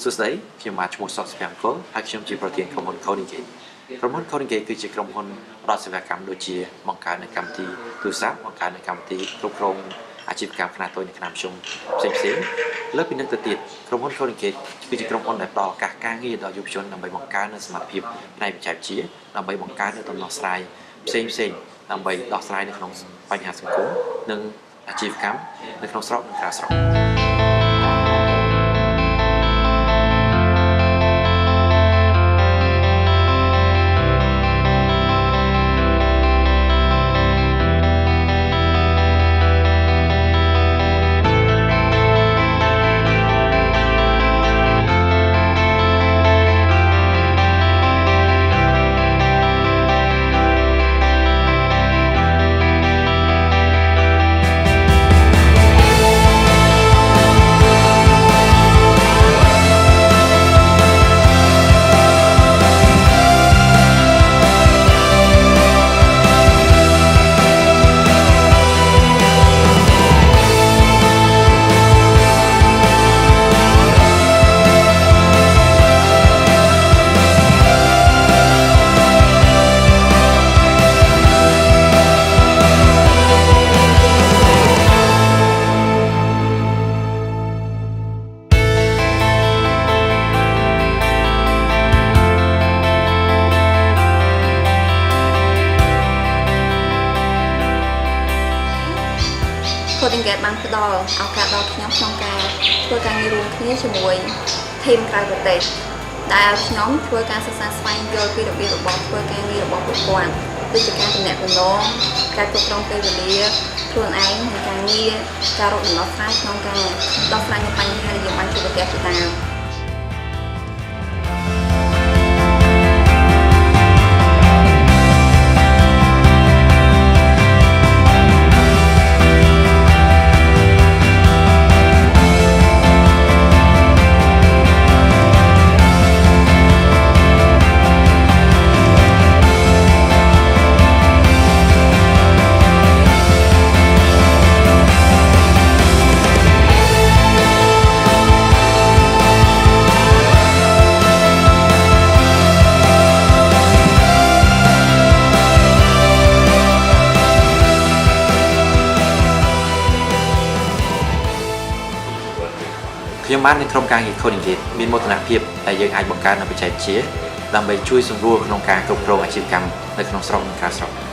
សួស្តីខ្ញុំបាទឈ្មោះសុកសុភ័ក្រអង្គរហើយខ្ញុំជាប្រធានក្រុមហ៊ុន Coding Gate ក្រុមហ៊ុន Coding Gate គឺជាក្រុមហ៊ុនរដ្ឋសេវាកម្មដូចជាបង្កើតនៅកម្មវិធីទូរស័ព្ទបង្កើតនៅកម្មវិធីគ្រប់គ្រងអាជីវកម្មខ្នាតតូចនៅក្នុងខ្ញុំផ្សេងៗលើពីនេះទៅទៀតក្រុមហ៊ុន Coding Gate គឺជាក្រុមហ៊ុនដែលផ្ដល់ឱកាសការងារដល់យុវជនដើម្បីបង្កើននូវសមត្ថភាពផ្នែកបច្ចេកវិទ្យាដើម្បីបង្កើននូវដំណោះស្រាយផ្សេងៗដើម្បីដោះស្រាយនៅក្នុងបញ្ហាសង្គមនិងអាជីវកម្មនៅក្នុងស្រុកនិងក្រៅស្រុក Coding Gate បានផ្ដល់ឱកាសដល់ខ្ញុំក្នុងការធ្វើការងាររួមគ្នាជាមួយធីមក្រៅប្រទេសដែលខ្ញុំធ្វើការសិក្សាស្វែងយល់ពីរបៀបរបបធ្វើការងាររបស់ពួកគាត់ដូចជាការទំនាក់ទំនងការគ្រប់គ្រងពេលវេលាខ្លួនឯងនិងការងារការរកដំណោះស្រាយក្នុងការដោះស្រាយបញ្ហាដែលយើងបានជួបប្រទះជាដើម ខ្ញុំបាននៅក្រុមការងារ Coding Gate មានមោទនភាពដែលយើងអាចបង្កើននូវបច្ចេកវិទ្យាដើម្បីជួយសម្រួលក្នុងការគ្រប់គ្រងអាជីវកម្មនៅក្នុងស្រុកនិងក្រៅស្រុក